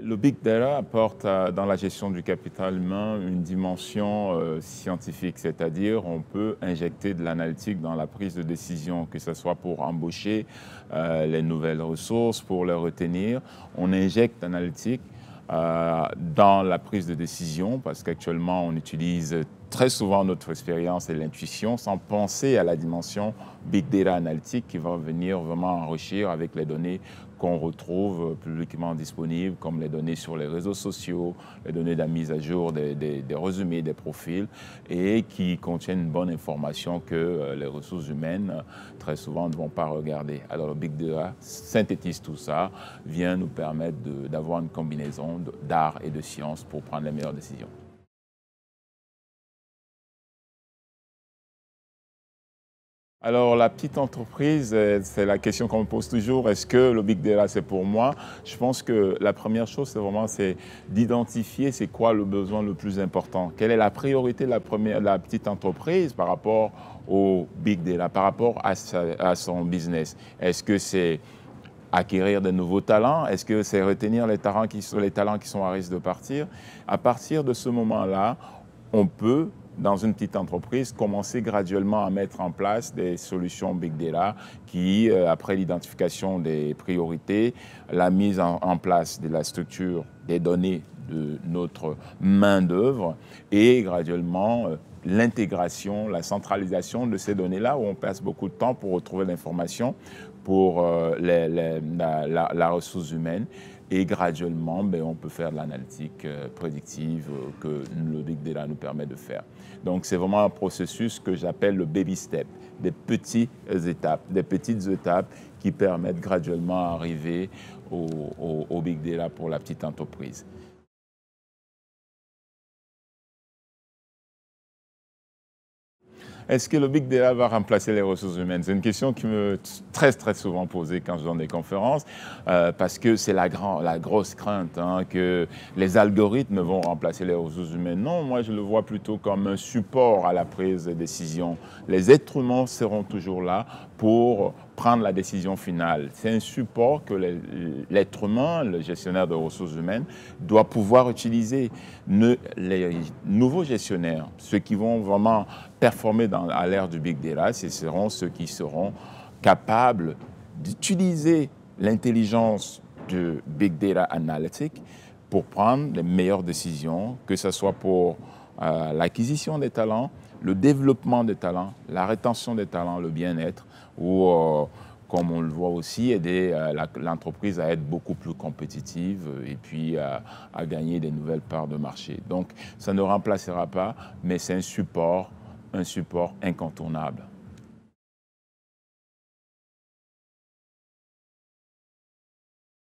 Le Big Data apporte dans la gestion du capital humain une dimension scientifique, c'est-à-dire on peut injecter de l'analytique dans la prise de décision, que ce soit pour embaucher les nouvelles ressources, pour les retenir. On injecte l'analytique dans la prise de décision parce qu'actuellement on utilise très souvent notre expérience et l'intuition sans penser à la dimension Big Data analytique qui va venir vraiment enrichir avec les données qu'on retrouve publiquement disponibles, comme les données sur les réseaux sociaux, les données de la mise à jour des résumés, des profils, et qui contiennent une bonne information que les ressources humaines, très souvent, ne vont pas regarder. Alors le Big Data synthétise tout ça, vient nous permettre d'avoir une combinaison d'art et de science pour prendre les meilleures décisions. Alors, la petite entreprise, c'est la question qu'on me pose toujours. Est-ce que le Big Data, c'est pour moi? Je pense que la première chose, c'est d'identifier c'est quoi le besoin le plus important. Quelle est la priorité de la petite entreprise par rapport au Big Data, par rapport à son business? Est-ce que c'est acquérir de nouveaux talents? Est-ce que c'est retenir les talents qui sont à risque de partir? À partir de ce moment-là, on peut, dans une petite entreprise, commencer graduellement à mettre en place des solutions Big Data qui, après l'identification des priorités, la mise en place de la structure des données de notre main-d'œuvre et graduellement l'intégration, la centralisation de ces données-là où on passe beaucoup de temps pour retrouver l'information pour la ressource humaine. Et graduellement, on peut faire de l'analytique prédictive que le Big Data nous permet de faire. Donc, c'est vraiment un processus que j'appelle le baby step, des petites étapes qui permettent graduellement d'arriver au Big Data pour la petite entreprise. Est-ce que le Big Data va remplacer les ressources humaines? C'est une question qui me très souvent posée quand je donne des conférences, parce que c'est la grosse crainte que les algorithmes vont remplacer les ressources humaines. Non, moi je le vois plutôt comme un support à la prise de décision. Les êtres humains seront toujours là pour prendre la décision finale. C'est un support que l'être humain, le gestionnaire de ressources humaines, doit pouvoir utiliser. Les nouveaux gestionnaires, ceux qui vont vraiment performer à l'ère du Big Data, ce seront ceux qui seront capables d'utiliser l'intelligence du Big Data Analytics pour prendre les meilleures décisions, que ce soit pour l'acquisition des talents, le développement des talents, la rétention des talents, le bien-être, ou comme on le voit aussi, aider l'entreprise à être beaucoup plus compétitive et puis à gagner des nouvelles parts de marché. Donc, ça ne remplacera pas, mais c'est un support incontournable.